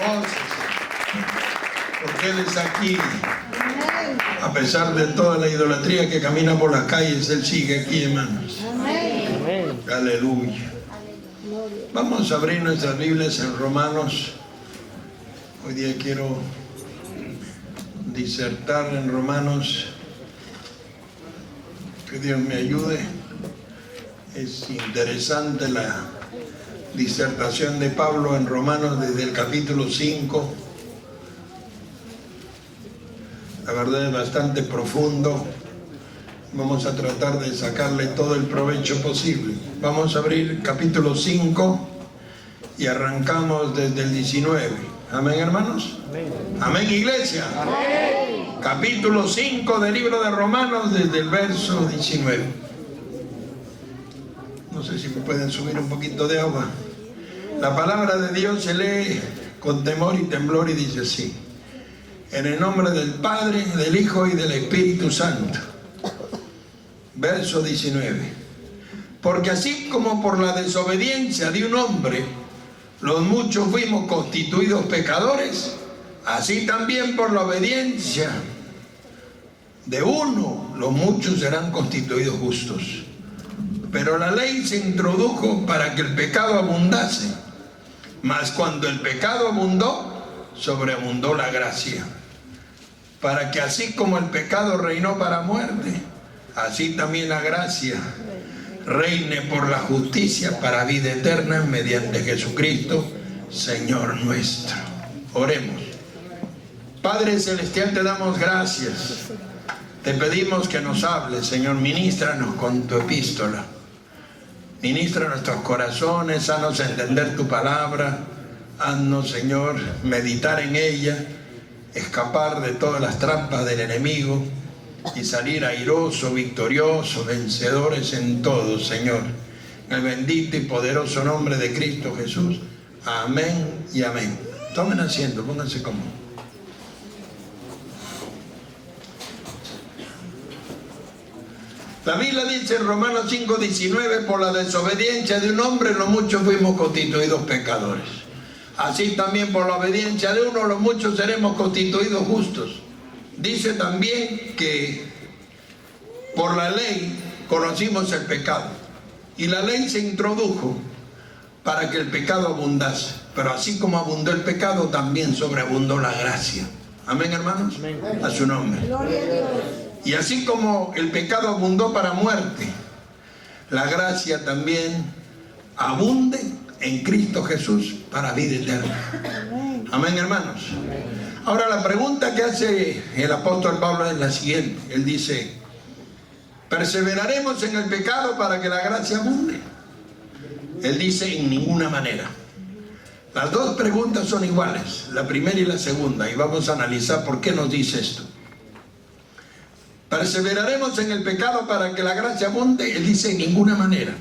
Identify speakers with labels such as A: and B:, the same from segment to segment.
A: Gócese, porque Él está aquí. A pesar de toda la idolatría que camina por las calles, Él sigue aquí, hermanos.
B: Amén.
A: Aleluya. Vamos a abrir nuestras Biblias en Romanos. Hoy día quiero disertar en Romanos. Que Dios me ayude. Es interesante la disertación de Pablo en Romanos desde el capítulo 5. La verdad es bastante profundo. Vamos a tratar de sacarle todo el provecho posible. Vamos a abrir capítulo 5 y arrancamos desde el 19. Amén, hermanos. Amén, iglesia. Amén. Capítulo 5 del libro de Romanos desde el verso 19. No sé si me pueden subir un poquito de agua. La palabra de Dios se lee con temor y temblor y dice así: en el nombre del Padre, del Hijo y del Espíritu Santo. Verso 19. Porque así como por la desobediencia de un hombre los muchos fuimos constituidos pecadores, así también por la obediencia de uno los muchos serán constituidos justos. Pero la ley se introdujo para que el pecado abundase, mas cuando el pecado abundó, sobreabundó la gracia, para que así como el pecado reinó para muerte, así también la gracia reine por la justicia para vida eterna mediante Jesucristo, Señor nuestro. Oremos. Padre Celestial, te damos gracias. Te pedimos que nos hables, Señor. Ministranos con tu epístola. Ministra nuestros corazones, haznos entender tu palabra. Haznos, Señor, meditar en ella, escapar de todas las trampas del enemigo y salir airoso, victorioso, vencedores en todo, Señor. En el bendito y poderoso nombre de Cristo Jesús. Amén y amén. Tomen asiento, pónganse cómodos. La Biblia dice en Romanos 5:19: por la desobediencia de un hombre los muchos fuimos constituidos pecadores. Así también por la obediencia de uno los muchos seremos constituidos justos. Dice también que por la ley conocimos el pecado, y la ley se introdujo para que el pecado abundase, pero así como abundó el pecado, también sobreabundó la gracia. Amén, hermanos. Amén. A su nombre. Gloria a Dios. Y así como el pecado abundó para muerte, la gracia también abunde en Cristo Jesús para vida eterna. Amén, hermanos. Ahora la pregunta que hace el apóstol Pablo es la siguiente. Él dice: ¿perseveraremos en el pecado para que la gracia abunde? Él dice: en ninguna manera. Las dos preguntas son iguales, la primera y la segunda, y vamos a analizar por qué nos dice esto. ¿Perseveraremos en el pecado para que la gracia abunde? Él dice: en ninguna manera.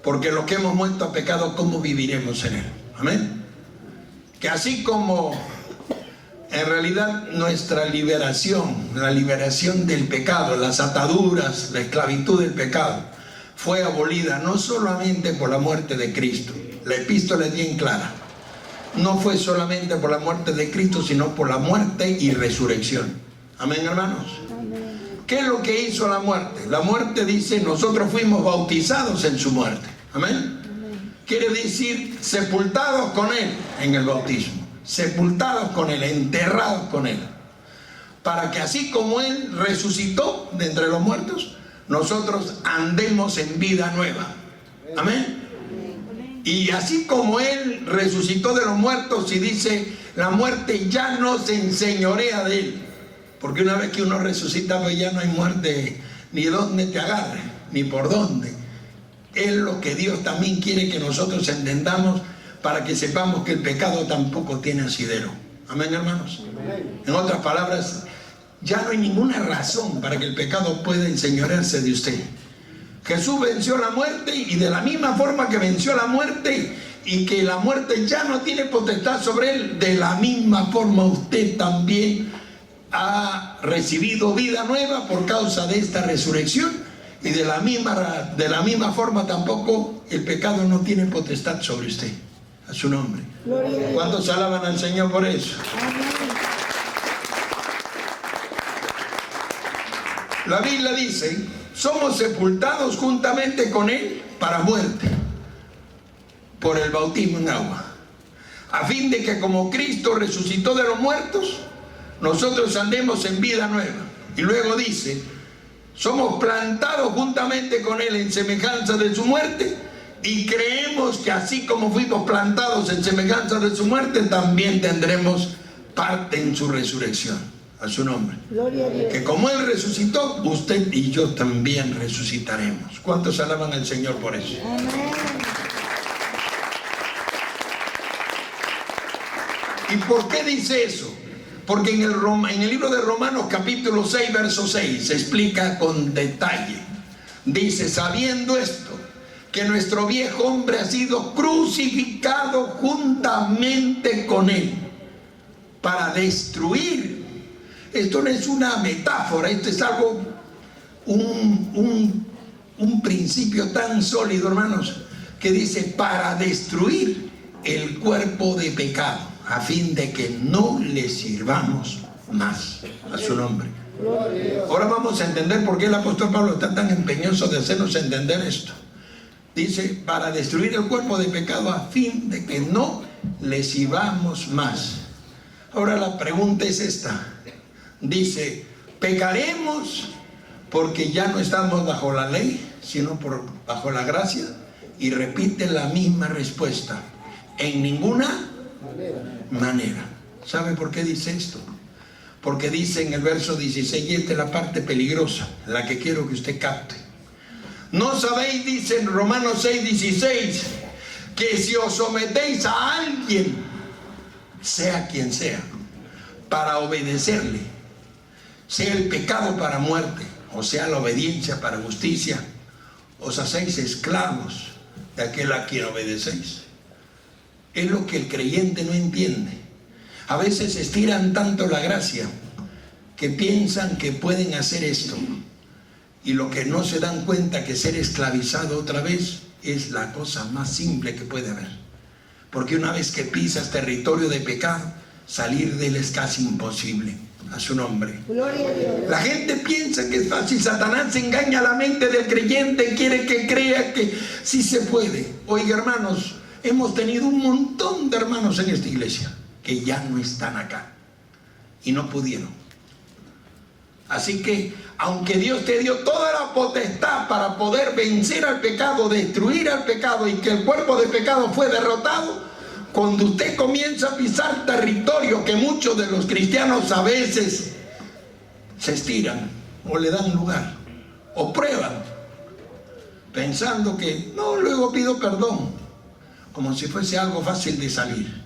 A: Porque los que hemos muerto a pecado, ¿cómo viviremos en él? Amén. Que así como en realidad nuestra liberación, la liberación del pecado, las ataduras, la esclavitud del pecado, fue abolida no solamente por la muerte de Cristo. La epístola es bien clara. No fue solamente por la muerte de Cristo, sino por la muerte y resurrección. Amén, hermanos. ¿Qué es lo que hizo la muerte? La muerte dice: nosotros fuimos bautizados en su muerte. Amén. Quiere decir sepultados con él en el bautismo. Sepultados con él, enterrados con él. Para que así como él resucitó de entre los muertos, nosotros andemos en vida nueva. Amén. Y así como él resucitó de los muertos y dice: la muerte ya no se enseñorea de él. Porque una vez que uno resucita, pues ya no hay muerte ni dónde te agarre, ni por dónde. Es lo que Dios también quiere que nosotros entendamos, para que sepamos que el pecado tampoco tiene asidero. Amén, hermanos. Amén. En otras palabras, ya no hay ninguna razón para que el pecado pueda enseñorearse de usted. Jesús venció la muerte, y de la misma forma que venció la muerte y que la muerte ya no tiene potestad sobre él, de la misma forma usted también ha recibido vida nueva por causa de esta resurrección, y de la misma forma tampoco el pecado no tiene potestad sobre usted. A su nombre. ¿Cuántos alaban al Señor por eso? La Biblia dice, somos sepultados juntamente con Él para muerte, por el bautismo en agua, a fin de que como Cristo resucitó de los muertos, nosotros andemos en vida nueva. Y luego dice, somos plantados juntamente con Él en semejanza de su muerte, y creemos que así como fuimos plantados en semejanza de su muerte, también tendremos parte en su resurrección. A su nombre.
B: Gloria a Dios.
A: Que como Él resucitó, usted y yo también resucitaremos. ¿Cuántos alaban al Señor por eso?
B: Amén.
A: ¿Y por qué dice eso? Porque en el libro de Romanos capítulo 6, verso 6, se explica con detalle. Dice, sabiendo esto, que nuestro viejo hombre ha sido crucificado juntamente con Él, para destruir. Esto no es una metáfora, esto es algo, un principio tan sólido, hermanos, que dice, para destruir el cuerpo de pecado, a fin de que no le sirvamos más. A su nombre. Ahora vamos a entender por qué el apóstol Pablo está tan empeñoso de hacernos entender esto. Dice, para destruir el cuerpo de pecado, a fin de que no le sirvamos más. Ahora la pregunta es esta. Dice, ¿pecaremos porque ya no estamos bajo la ley, sino bajo la gracia? Y repite la misma respuesta, en ninguna manera. ¿Sabe por qué dice esto? Porque dice en el verso 16, y esta es la parte peligrosa, la que quiero que usted capte. ¿No sabéis, dice en Romanos 6, 16, que si os sometéis a alguien, sea quien sea, para obedecerle, sea el pecado para muerte, o sea la obediencia para justicia, os hacéis esclavos de aquel a quien obedecéis? Es lo que el creyente no entiende. A veces estiran tanto la gracia que piensan que pueden hacer esto, y lo que no se dan cuenta que ser esclavizado otra vez es la cosa más simple que puede haber, porque una vez que pisas territorio de pecado, salir de él es casi imposible. A su nombre.
B: Gloria a Dios.
A: La gente piensa que es fácil. Satanás engaña la mente del creyente, quiere que crea que sí se puede. Oiga, hermanos, hemos tenido un montón de hermanos en esta iglesia que ya no están acá y no pudieron. Así que, aunque Dios te dio toda la potestad para poder vencer al pecado, destruir al pecado, y que el cuerpo de pecado fue derrotado, cuando usted comienza a pisar territorio que muchos de los cristianos a veces se estiran o le dan lugar o prueban, pensando que no, luego pido perdón, como si fuese algo fácil de salir,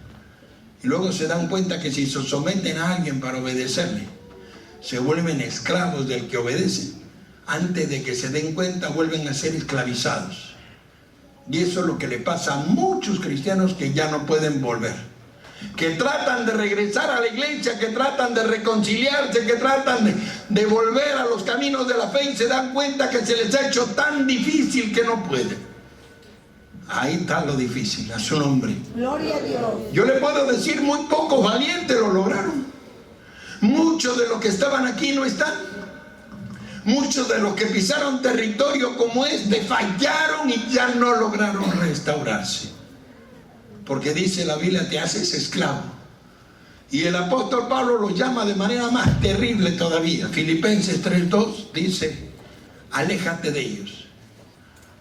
A: y luego se dan cuenta que si se someten a alguien para obedecerle, se vuelven esclavos del que obedece. Antes de que se den cuenta, vuelven a ser esclavizados. Y eso es lo que le pasa a muchos cristianos que ya no pueden volver, que tratan de regresar a la iglesia, que tratan de reconciliarse, que tratan de volver a los caminos de la fe, y se dan cuenta que se les ha hecho tan difícil que no pueden. Ahí está lo difícil. A su nombre.
B: Gloria a Dios.
A: Yo le puedo decir, muy pocos valientes lo lograron. Muchos de los que estaban aquí no están. Muchos de los que pisaron territorio como este fallaron y ya no lograron restaurarse. Porque dice la Biblia, te haces esclavo. Y el apóstol Pablo lo llama de manera más terrible todavía. Filipenses 3:2 dice, aléjate de ellos.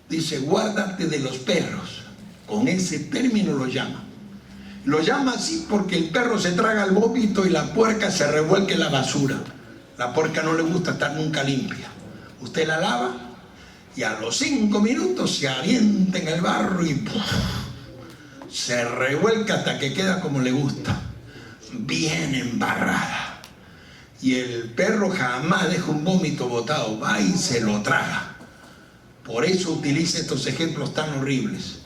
A: Dice, guárdate de los perros. Con ese término lo llama. Lo llama así porque el perro se traga el vómito y la puerca se revuelca en la basura. La puerca no le gusta estar nunca limpia. Usted la lava y a los 5 minutos se avienta en el barro y ¡puf! Se revuelca hasta que queda como le gusta, bien embarrada. Y el perro jamás deja un vómito botado, va y se lo traga. Por eso utiliza estos ejemplos tan horribles.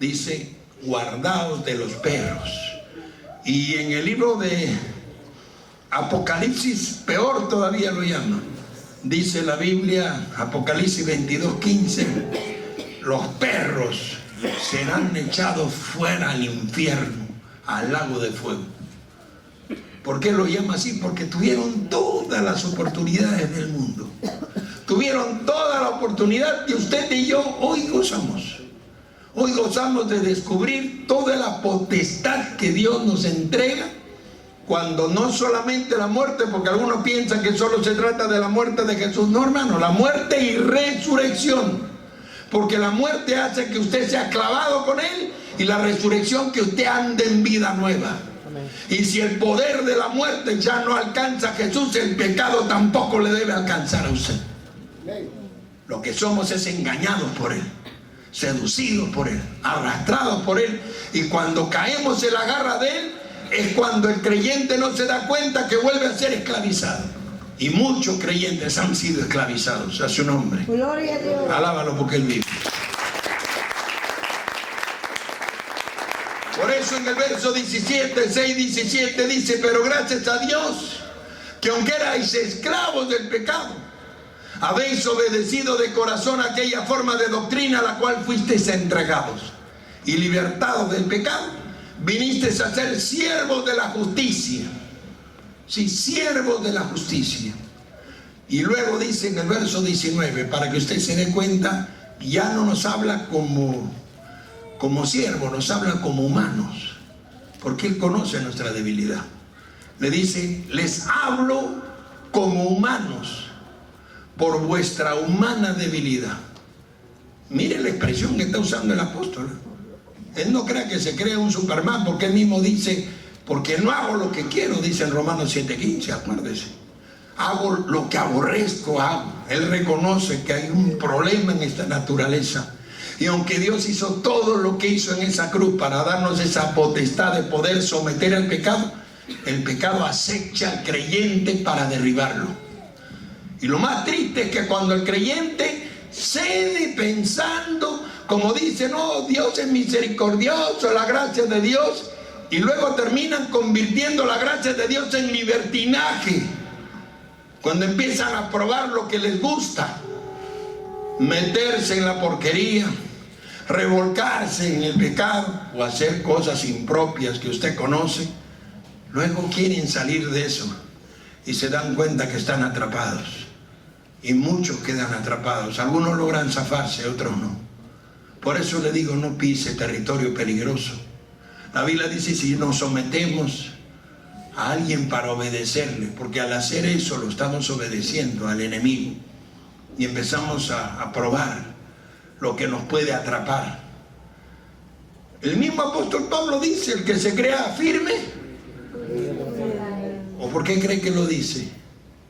A: Dice, guardaos de los perros. Y en el libro de Apocalipsis, peor todavía lo llama. Dice la Biblia, Apocalipsis 22:15, los perros serán echados fuera al infierno, al lago de fuego. ¿Por qué lo llama así? Porque tuvieron todas las oportunidades del mundo. Tuvieron toda la oportunidad que usted y yo hoy gozamos. Hoy gozamos de descubrir toda la potestad que Dios nos entrega, cuando no solamente la muerte, porque algunos piensan que solo se trata de la muerte de Jesús. No, hermano, la muerte y resurrección. Porque la muerte hace que usted sea clavado con Él, y la resurrección que usted ande en vida nueva. Y si el poder de la muerte ya no alcanza a Jesús, el pecado tampoco le debe alcanzar a usted. Lo que somos es engañados por Él, seducidos por Él, arrastrados por Él. Y cuando caemos en la garra de Él, es cuando el creyente no se da cuenta que vuelve a ser esclavizado. Y muchos creyentes han sido esclavizados a su nombre.
B: Gloria a Dios.
A: Alábalo porque Él vive. Por eso en el verso 17, 6, 17 dice: pero gracias a Dios, que aunque erais esclavos del pecado, habéis obedecido de corazón aquella forma de doctrina a la cual fuisteis entregados, y libertados del pecado, vinisteis a ser siervos de la justicia. Sí, siervos de la justicia. Y luego dice en el verso 19, para que usted se dé cuenta, ya no nos habla como siervos, nos habla como humanos, porque Él conoce nuestra debilidad. Le dice: les hablo como humanos por vuestra humana debilidad. Mire la expresión que está usando el apóstol. Él no crea que se crea un Superman, porque él mismo dice: porque no hago lo que quiero, dice en Romanos 7:15, acuérdese. Hago lo que aborrezco, hago. Él reconoce que hay un problema en esta naturaleza. Y aunque Dios hizo todo lo que hizo en esa cruz para darnos esa potestad de poder someter al pecado, el pecado acecha al creyente para derribarlo. Y lo más triste es que cuando el creyente cede pensando, como dice: no, Dios es misericordioso, la gracia de Dios, y luego terminan convirtiendo la gracia de Dios en libertinaje, cuando empiezan a probar lo que les gusta, meterse en la porquería, revolcarse en el pecado o hacer cosas impropias que usted conoce. Luego quieren salir de eso y se dan cuenta que están atrapados, y muchos quedan atrapados. Algunos logran zafarse, otros no. Por eso le digo: no pise territorio peligroso. La Biblia dice: si nos sometemos a alguien para obedecerle, porque al hacer eso lo estamos obedeciendo al enemigo, y empezamos a probar lo que nos puede atrapar. El mismo apóstol Pablo dice: el que se crea firme. ¿O por qué cree que lo dice?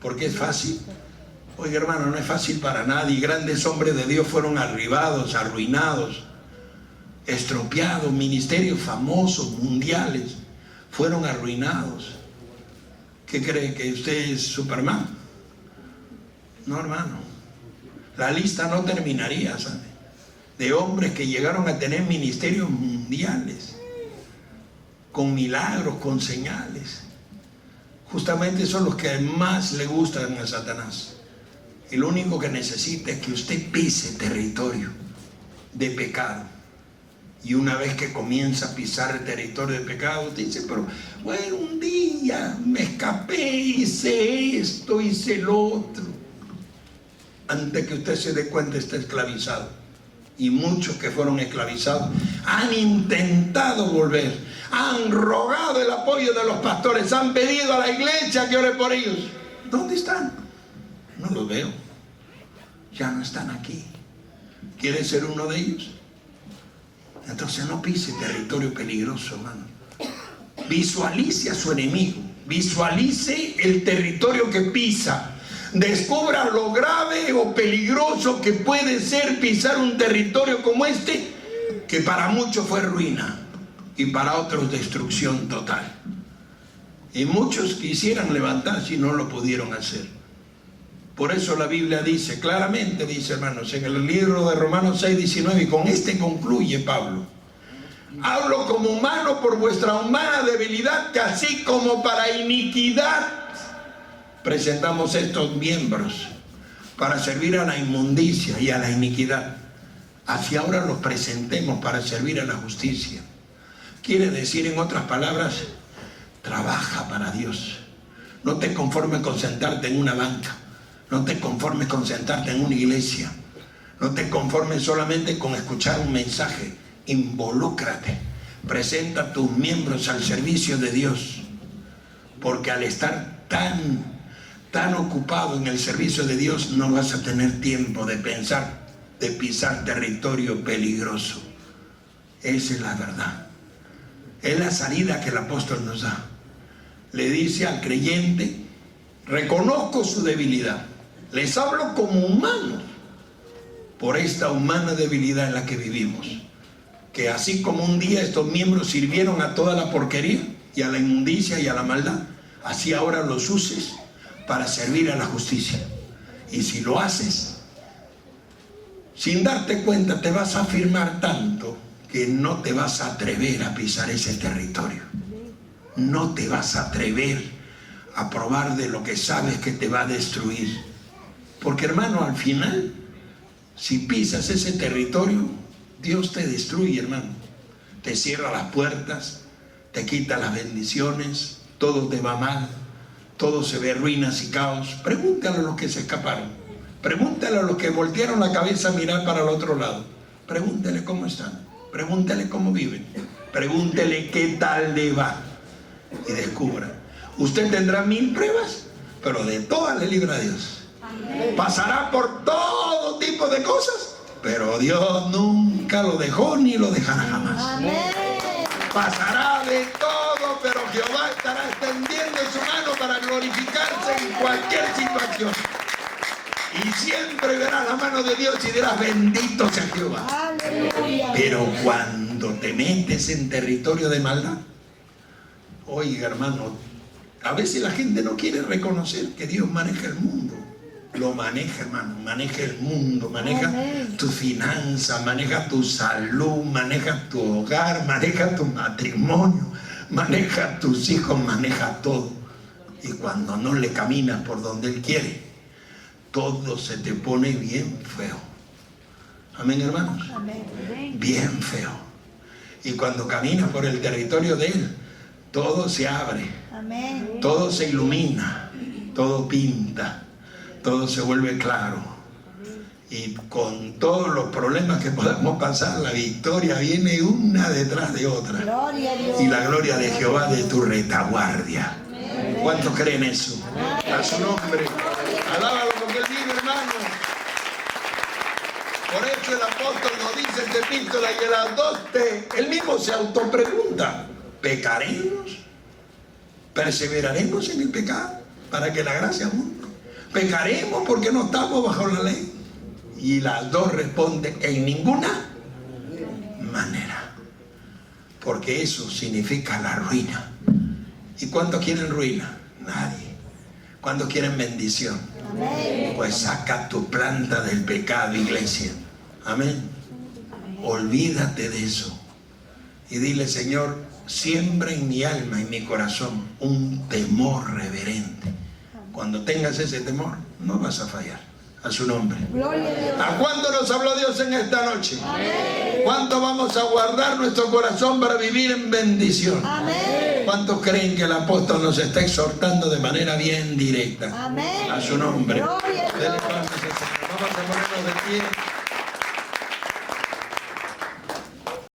A: ¿Porque es fácil? Oiga, hermano, no es fácil para nadie. Grandes hombres de Dios fueron arribados, arruinados, estropeados. Ministerios famosos, mundiales, fueron arruinados. ¿Qué cree? ¿Que usted es Superman? No, hermano. La lista no terminaría, ¿sabe? De hombres que llegaron a tener ministerios mundiales, con milagros, con señales. Justamente son los que más le gustan a Satanás. Y lo único que necesita es que usted pise territorio de pecado. Y una vez que comienza a pisar el territorio de pecado, usted dice: pero bueno, un día me escapé, hice esto, hice lo otro. Antes que usted se dé cuenta, está esclavizado. Y muchos que fueron esclavizados han intentado volver, han rogado el apoyo de los pastores, han pedido a la iglesia que ore por ellos. ¿Dónde están? No los veo. Ya no están aquí. ¿Quiere ser uno de ellos? Entonces no pise territorio peligroso, hermano. Visualice a su enemigo, visualice el territorio que pisa. Descubra lo grave o peligroso que puede ser pisar un territorio como este, que para muchos fue ruina y para otros destrucción total. Y muchos quisieran levantarse y no lo pudieron hacer. Por eso la Biblia dice claramente, dice, hermanos, en el libro de Romanos 6:19, y con este concluye Pablo: hablo como humano por vuestra humana debilidad, que así como para iniquidad presentamos estos miembros para servir a la inmundicia y a la iniquidad. así ahora los presentemos para servir a la justicia. Quiere decir, en otras palabras, trabaja para Dios. No te conformes con sentarte en una banca. No te conformes con sentarte en una iglesia. No te conformes solamente con escuchar un mensaje. Involúcrate. Presenta a tus miembros al servicio de Dios. Porque al estar tan ocupado en el servicio de Dios, no vas a tener tiempo de pensar, de pisar territorio peligroso. Esa es la verdad. Es la salida que el apóstol nos da. Le dice al creyente: reconozco su debilidad, les hablo como humanos, por esta humana debilidad en la que vivimos, que así como un día estos miembros sirvieron a toda la porquería y a la inmundicia y a la maldad, así ahora los uses para servir a la justicia. Y si lo haces sin darte cuenta, te vas a afirmar tanto que no te vas a atrever a pisar ese territorio. No te vas a atrever a probar de lo que sabes que te va a destruir. Porque, hermano, al final, si pisas ese territorio, Dios te destruye, hermano. Te cierra las puertas, te quita las bendiciones, todo te va mal, todo se ve ruinas y caos. Pregúntale a los que se escaparon. Pregúntale a los que voltearon la cabeza a mirar para el otro lado. Pregúntele cómo están. Pregúntele cómo viven. Pregúntele qué tal le va. Y descubra. Usted tendrá 1000 pruebas, pero de todas le libra a Dios. Pasará por todo tipo de cosas, pero Dios nunca lo dejó ni lo dejará jamás. Pasará de todo, pero Jehová estará extendiendo su mano para glorificarse en cualquier situación. Y siempre verás la mano de Dios y dirás: bendito sea Jehová. Pero cuando te metes en territorio de maldad, oiga, hermano, a veces la gente no quiere reconocer que Dios maneja el mundo. Lo maneja, hermano, maneja el mundo, maneja tu finanza, maneja tu salud, maneja tu hogar, maneja tu matrimonio, maneja tus hijos, maneja todo. Y cuando no le caminas por donde Él quiere, todo se te pone bien feo. Amén, hermanos. Bien feo. Y cuando caminas por el territorio de Él, todo se abre, todo se ilumina, todo pinta, todo se vuelve claro. Y con todos los problemas que podamos pasar, la victoria viene una detrás de otra. Y la gloria de Jehová de tu retaguardia. ¿Cuántos creen eso? A su nombre. Alábalo porque Él vive, hermano. Por eso el apóstol nos dice en esta epístola, y en las 2 él mismo se autopregunta: ¿pecaremos? ¿Perseveraremos en el pecado para que la gracia abunde? ¿Pecaremos porque no estamos bajo la ley? Y las 2 responden: en ninguna manera. Porque eso significa la ruina. ¿Y cuántos quieren ruina? Nadie. ¿Cuántos quieren bendición? Amén. Pues saca tu planta del pecado, iglesia. Amén. Olvídate de eso. Y dile: Señor, siembra en mi alma, en mi corazón, un temor reverente. Cuando tengas ese temor, no vas a fallar. A su nombre. ¿A cuánto nos habló Dios en esta noche? Amén. ¿Cuánto vamos a guardar nuestro corazón para vivir en bendición? Amén. ¿Cuántos creen que el apóstol nos está exhortando de manera bien directa? Amén. A su nombre. Vamos a ponernos de pie.